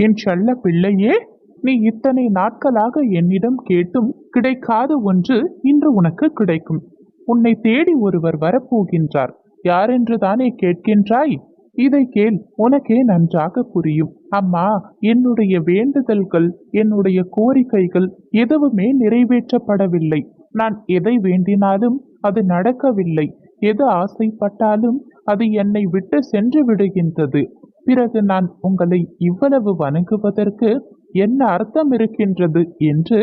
என் செல்ல பிள்ளையே, நீ இத்தனை நாட்களாக என்னிடம் கேட்டும் கிடைக்காத ஒன்று இன்று உனக்கு கிடைக்கும். உன்னை தேடி ஒருவர் வரப்போகின்றார். யாரென்று தானே கேட்கின்றாய்? இதை கேள், உனக்கே நன்றாக புரியும். அம்மா, என்னுடைய வேண்டுதல்கள், என்னுடைய கோரிக்கைகள் எதுவுமே நிறைவேற்றப்படவில்லை. நான் எதை வேண்டினாலும் அது நடக்கவில்லை. எது ஆசைப்பட்டாலும் அது என்னை விட்டு சென்று விடுகின்றது. பிறகு நான் உங்களை இவ்வளவு வணங்குவதற்கு என்ன அர்த்தம் இருக்கின்றது என்று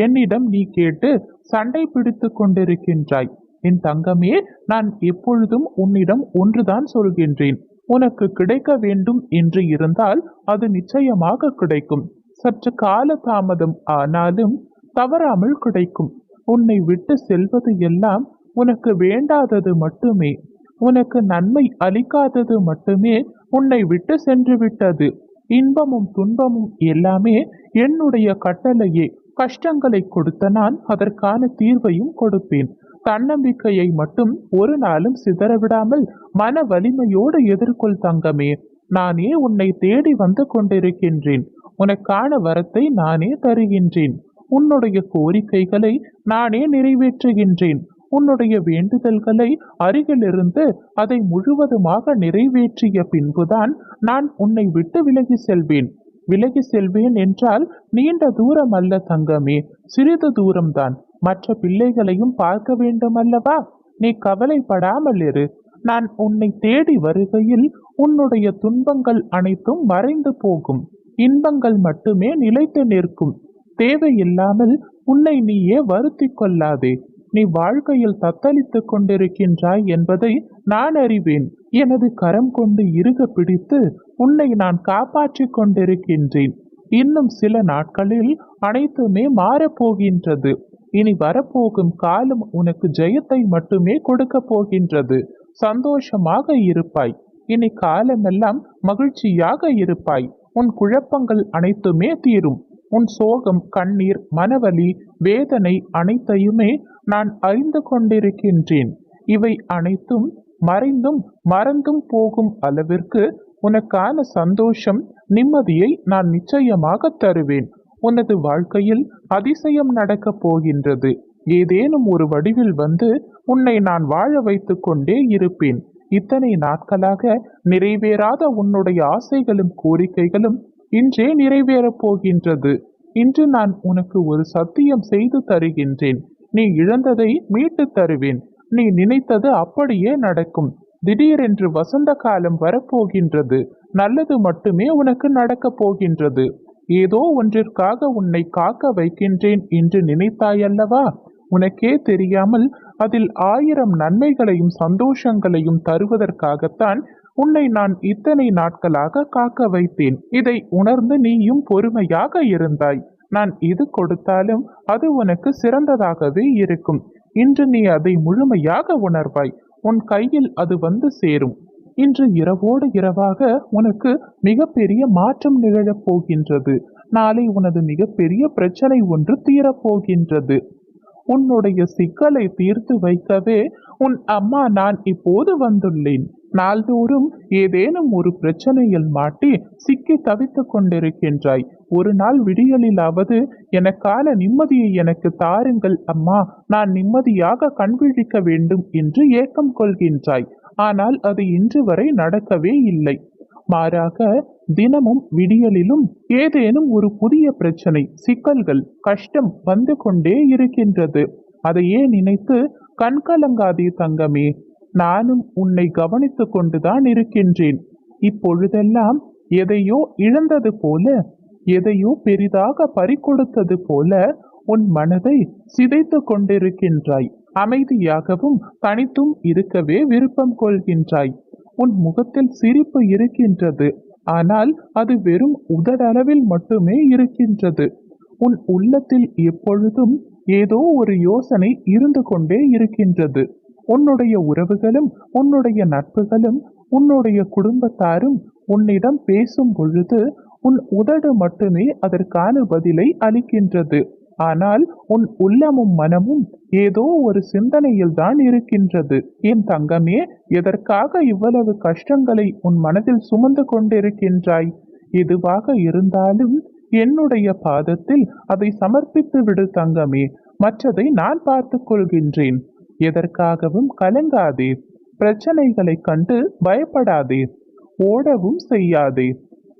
என்னிடம் நீ கேட்டு சண்டை பிடித்து கொண்டிருக்கின்றாய். என் தங்கமே, நான் எப்பொழுதும் உன்னிடம் ஒன்றுதான் சொல்கின்றேன். உனக்கு கிடைக்க வேண்டும் என்று இருந்தால் அது நிச்சயமாக கிடைக்கும். சற்று கால தாமதம் ஆனாலும் தவறாமல் கிடைக்கும். உன்னை விட்டு செல்வது எல்லாம் உனக்கு வேண்டாதது மட்டுமே, உனக்கு நன்மை அளிக்காதது மட்டுமே உன்னை விட்டு சென்று விட்டது. இன்பமும் துன்பமும் எல்லாமே என்னுடைய கட்டளையே. கஷ்டங்களை கொடுத்த நான் அதற்கான தீர்வையும் கொடுப்பேன். தன்னம்பிக்கையை மட்டும் ஒரு நாளும் சிதறவிடாமல் மன வலிமையோடு எதிர்கொள் தங்கமே. நானே உன்னை தேடி வந்து கொண்டிருக்கின்றேன். உனக்கான வரத்தை நானே தருகின்றேன். உன்னுடைய கோரிக்கைகளை நானே நிறைவேற்றுகின்றேன். உன்னுடைய வேண்டுதல்களை அருகிலிருந்து அதை முழுவதுமாக நிறைவேற்றிய பின்புதான் நான் உன்னை விட்டு விலகி செல்வேன். விலகி செல்வேன் என்றால் நீண்ட தூரம் அல்ல தங்கமே, சிறிது தூரம்தான். மற்ற பிள்ளைகளையும் பார்க்க வேண்டும் அல்லவா? நீ கவலைப்படாமல் இரு. நான் உன்னை தேடி வருகையில் உன்னுடைய துன்பங்கள் அனைத்தும் மறைந்து போகும். இன்பங்கள் மட்டுமே நிலைத்து நிற்கும். தேவையில்லாமல் உன்னை நீயே வருத்திக் கொள்ளாதே. நீ வாழ்க்கையில் தத்தளித்துக் கொண்டிருக்கின்றாய் என்பதை நான் அறிவேன். எனது கரம் கொண்டு இறுக பிடித்து உன்னை நான் காப்பாற்றிக் கொண்டிருக்கின்றேன். இன்னும் சில நாட்களில் அனைத்துமே மாறப்போகின்றது. இனி வரப்போகும் காலம் உனக்கு ஜெயத்தை மட்டுமே கொடுக்க போகின்றது. சந்தோஷமாக இருப்பாய். இனி காலமெல்லாம் மகிழ்ச்சியாக இருப்பாய். உன் குழப்பங்கள் அனைத்துமே தீரும். உன் சோகம், கண்ணீர், மனவலி, வேதனை அனைத்தையுமே நான் அறிந்து கொண்டிருக்கின்றேன். இவை அனைத்தும் மறைந்தும் மறந்தும் போகும் அளவிற்கு உனக்கான சந்தோஷம், நிம்மதியை நான் நிச்சயமாக தருவேன். உனது வாழ்க்கையில் அதிசயம் நடக்கப் போகின்றது. ஏதேனும் ஒரு வடிவில் வந்து உன்னை நான் வாழ வைத்துக் கொண்டே இருப்பேன். இத்தனை நாட்களாக நிறைவேறாத உன்னுடைய ஆசைகளும் கோரிக்கைகளும் இன்றே நிறைவேறப் போகின்றது. இன்று நான் உனக்கு ஒரு சத்தியம் செய்து தருகின்றேன். நீ இழந்ததை மீட்டு தருவேன். நீ நினைத்தது அப்படியே நடக்கும். திடீரென்று வசந்த காலம் வரப்போகின்றது. நல்லது மட்டுமே உனக்கு நடக்கப் போகின்றது. ஏதோ ஒன்றிற்காக உன்னை காக்க வைக்கின்றேன் என்று நினைத்தாயல்லவா? உனக்கே தெரியாமல் அதில் 1000 நன்மைகளையும் சந்தோஷங்களையும் தருவதற்காகத்தான் உன்னை நான் இத்தனை நாட்களாக காக்க வைத்தேன். இதை உணர்ந்து நீயும் பொறுமையாக இருந்தாய். நான் எது கொடுத்தாலும் அது உனக்கு சிறந்ததாகவே இருக்கும். இன்று நீ அதை முழுமையாக உணர்வாய். உன் கையில் அது வந்து சேரும். இன்று இரவோடு இரவாக உனக்கு மிகப்பெரிய மாற்றம் நிகழப் போகின்றது. நாளை உனது மிகப்பெரிய பிரச்சனை ஒன்று தீரப்போகின்றது. உன்னுடைய சிக்கலை தீர்த்து வைக்கவே உன் அம்மா நான் இப்போது வந்துள்ளேன். நாள்தோறும் ஏதேனும் ஒரு பிரச்சனையில் மாட்டி சிக்கி தவித்துக் கொண்டிருக்கின்றாய். ஒரு நாள் விடியலிலாவது எனக்கான நிம்மதியை எனக்கு தாருங்கள் அம்மா, நான் நிம்மதியாக கண்விழிக்க வேண்டும் என்று ஏக்கம் கொள்கின்றாய். ஆனால் அது இன்று வரை நடக்கவே இல்லை. மாறாக தினமும் விடியலிலும் ஏதேனும் ஒரு புதிய பிரச்சனை, சிக்கல்கள், கஷ்டம் வந்து கொண்டே இருக்கின்றது. அதையே நினைத்து கண்கலங்காதே தங்கமே. நானும் உன்னை கவனித்துக் கொண்டுதான் இருக்கின்றேன். இப்பொழுதெல்லாம் எதையோ இழந்தது போல, எதையோ பெரிதாக பறிகொடுத்தது போல உன் மனதை சிதைத்து கொண்டிருக்கின்றாய். அமைதியாகவும் தனித்தும் இருக்கவே விருப்பம் கொள்கின்றாய். உன் முகத்தில் சிரிப்பு இருக்கின்றது. ஆனால் அது வெறும் உதடளவில் மட்டுமே இருக்கின்றது. உன் உள்ளத்தில் எப்பொழுதும் ஏதோ ஒரு யோசனை இருந்து கொண்டே இருக்கின்றது. உன்னுடைய உறவுகளும் உன்னுடைய நட்புகளும் உன்னுடைய குடும்பத்தாரும் உன்னிடம் பேசும் பொழுது உன் உதடு மட்டுமே அதற்கான பதிலை அளிக்கின்றது. ஆனால் உன் உள்ளமும் மனமும் ஏதோ ஒரு சிந்தனையில் தான் இருக்கின்றது. என் தங்கமே, எதற்காக இவ்வளவு கஷ்டங்களை உன் மனதில் சுமந்து கொண்டிருக்கின்றாய்? எதுவாக இருந்தாலும் என்னுடைய பாதத்தில் அதை சமர்ப்பித்து விடு தங்கமே. மற்றதை நான் பார்த்துக் கொள்கின்றேன். எதற்காகவும் கலங்காதே. பிரச்சனைகளைக் கண்டு பயப்படாதே. ஓடவும் செய்யாதே.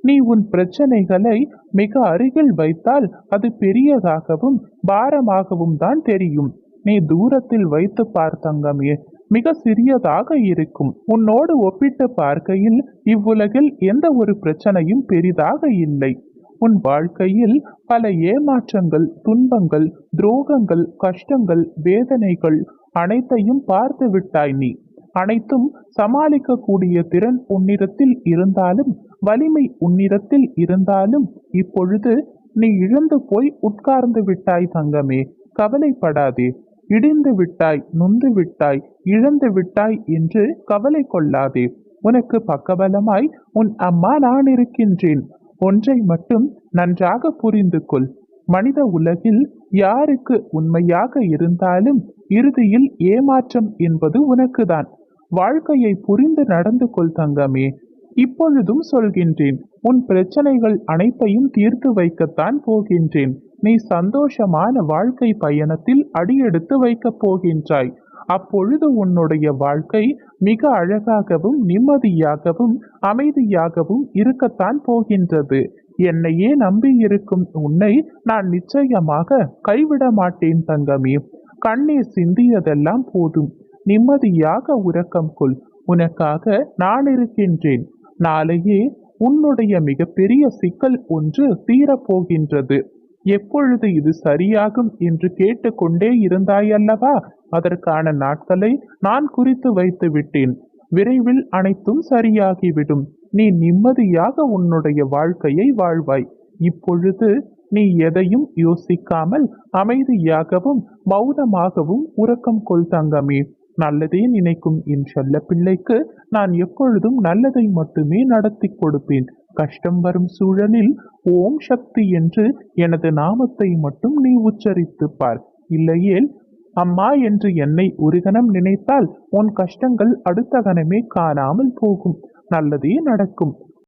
நீ உன் பிரச்சனைகளை மிக அருகில் வைத்தால் அது பெரியதாகவும் பாரமாகவும் தான் தெரியும். நீ தூரத்தில் வைத்து பார் தங்கமே, மிக சிறியதாக இருக்கும். உன்னோடு ஒப்பிட்டு பார்க்கையில் இவ்வுலகில் எந்த ஒரு பிரச்சனையும் பெரிதாக இல்லை. உன் வாழ்க்கையில் பல ஏமாற்றங்கள், துன்பங்கள், துரோகங்கள், கஷ்டங்கள், வேதனைகள் அனைத்தையும் பார்த்து விட்டாய் நீ. அனைத்தும் சமாளிக்கக்கூடிய திறன் உன்னிடத்தில் இருந்தாலும், வலிமை உன்னிடத்தில் இருந்தாலும், இப்பொழுது நீ இழந்து போய் உட்கார்ந்து விட்டாய் தங்கமே. கவலைப்படாதே. இடிந்து விட்டாய், நொந்து விட்டாய், இழந்து விட்டாய் என்று கவலை கொள்ளாதே. உனக்கு பக்கபலமாய் உன் அம்மா நான் இருக்கின்றேன். ஒன்றை மட்டும் நன்றாக புரிந்து கொள். மனித உலகில் யாருக்கு உண்மையாக இருந்தாலும் இறுதியில் ஏமாற்றம் என்பது உனக்குதான். வாழ்க்கையை புரிந்து நடந்து கொள் தங்கமே. இப்பொழுதும் சொல்கின்றேன், உன் பிரச்சனைகள் அனைத்தையும் தீர்த்து வைக்கத்தான் போகின்றேன். நீ சந்தோஷமான வாழ்க்கை பயணத்தில் அடியெடுத்து வைக்கப் போகின்றாய். அப்பொழுது உன்னுடைய வாழ்க்கை மிக அழகாகவும் நிம்மதியாகவும் அமைதியாகவும் இருக்கத்தான் போகின்றது. என்னையே நம்பி இருக்கும் உன்னை நான் நிச்சயமாக கைவிட மாட்டேன் தங்கமே. கண்ணீர் சிந்தியதெல்லாம் போதும். நிம்மதியாக உறக்கம் கொள். உனக்காக நான் இருக்கின்றேன். நாளையே உன்னுடைய மிகப்பெரிய சிக்கல் ஒன்று தீரப்போகின்றது. எப்பொழுது இது சரியாகும் என்று கேட்டுக்கொண்டே இருந்தாயல்லவா? அதற்கான நாட்களை நான் குறித்து வைத்து விட்டேன். விரைவில் அனைத்தும் சரியாகிவிடும். நீ நிம்மதியாக உன்னுடைய வாழ்க்கையை வாழ்வாய். இப்பொழுது நீ எதையும் யோசிக்காமல் அமைதியாகவும் மௌனமாகவும் உறக்கம் கொள் தங்கமே. நல்லதே நினைக்கும் என் செல்ல பிள்ளைக்கு நான் எப்பொழுதும் நல்லதை மட்டுமே நடத்தி கொடுப்பேன். கஷ்டம் வரும் சூழலில் ஓம் சக்தி என்று எனது நாமத்தை மட்டும் நீ உச்சரித்து பார். இல்லையேல் அம்மா என்று என்னை ஒரு கணம் நினைத்தால் உன் கஷ்டங்கள் அடுத்த கணமே காணாமல் போகும். நல்லதே நடக்கும்.